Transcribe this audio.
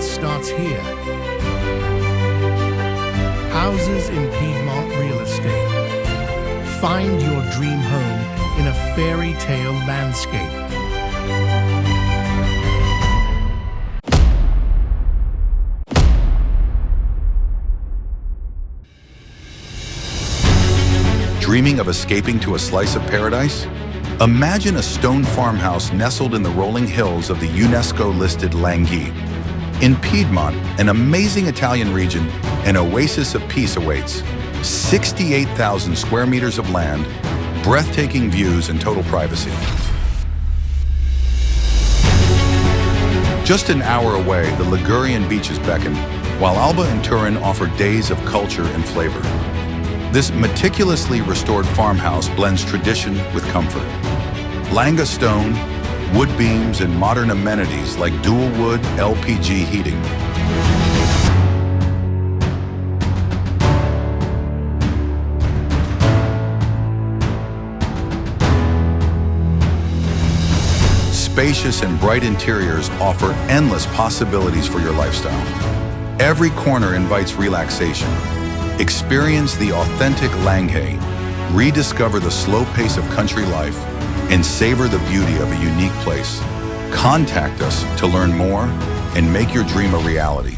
starts here. Houses in Piedmont real estate. Find your dream home in a fairy tale landscape. Dreaming of escaping to a slice of paradise? Imagine a stone farmhouse nestled in the rolling hills of the UNESCO-listed Langhe. In Piedmont, an amazing Italian region, an oasis of peace awaits. 68,000 square meters of land, breathtaking views and total privacy. Just an hour away, the Ligurian beaches beckon, while Alba and Turin offer days of culture and flavor. This meticulously restored farmhouse blends tradition with comfort. Langa stone, wood beams, and modern amenities like dual-wood LPG heating. Spacious and bright interiors offer endless possibilities for your lifestyle. Every corner invites relaxation. Experience the authentic Langhe, rediscover the slow pace of country life, and savor the beauty of a unique place. Contact us to learn more and make your dream a reality.